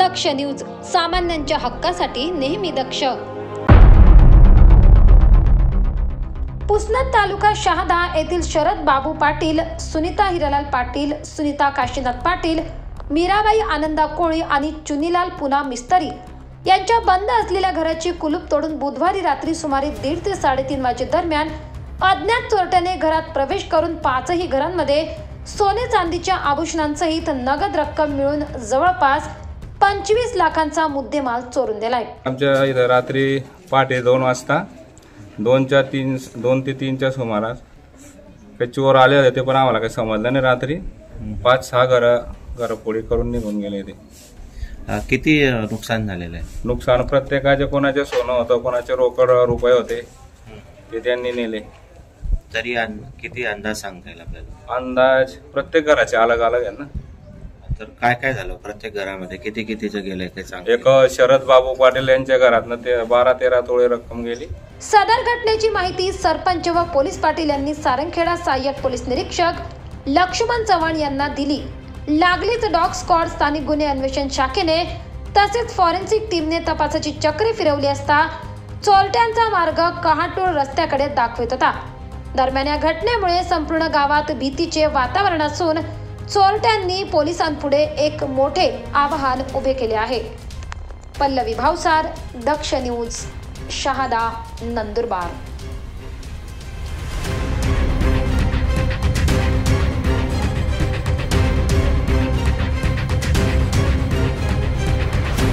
दक्ष news, सामान्यांच्या हक्कासाठी नेहमी दक्ष। पुसद तालुका शहादा येथील शरद बाबू पाटील, सुनीता हिरालाल पाटील, सुनीता काशीनाथ पाटील, मीराबाई आनंदा कोळी आणि चुनीलाल पुना मिस्त्री यांच्या बंद असलेल्या घराची कुलूप तोडून बुधवारी रात्री सुमारे 1:30 ते 3:30 वाजेदरम्यान अज्ञात चोरट्याने घरात प्रवेश करून 5ही घरांमध्ये सोने चांदीच्या आभूषणांसहित नगद रक्कम मिळून जवळपास 25 लाखांचा मुद्देमाल चोरून दिलाय। आमच्या इथं रात्री पहाटे 2 वाजता 2 ते 3च्या सुमारास काही चोर आले होते, ते पण आम्हाला काही समजलं नाही। रात्री 5-6 घरफोडी करून निघून गेले ते। किती नुकसान झालेलं आहे? नुकसान प्रत्येकाचे, कोणाचे सोनं होतं, कोणाचे रोकड रुपये होते, ते त्यांनी नेले। तरी किती अंदाज सांगता येईल आपल्याला? अंदाज प्रत्येक घराचे अलग अलग आहे ना। तर काय काय झालं प्रत्येक घरामध्ये? कितीचं गेलंय ते सांग। एक शरद बाबू पाटील यांच्या घरातनं 12-13 तोळे रक्कम गेली। सदर घटनेची माहिती सरपंच व पोलीस पाटील यांनी सारंगखेडा सहाय्यक पोलीस निरीक्षक लक्ष्मण चव्हाण यांना दिली। लागलीच डॉग स्क्वॉड, स्थानिक गुन्हे अन्वेषण शाखेने तसेच फॉरेन्सिक टीमने तपासाची चक्री फिरवली असता चोरट्यांचा मार्ग कहाटूर रस्त्याकडे दाखवत होता। दरम्यान या घटनेमुळे संपूर्ण गावात भीतीचे वातावरण असून चोरट्यांनी पोलिसांपुढे एक मोठे आव्हान उभे केले आहे। पल्लवी भावसार, दक्ष न्यूज, शहादा, नंदुरबार।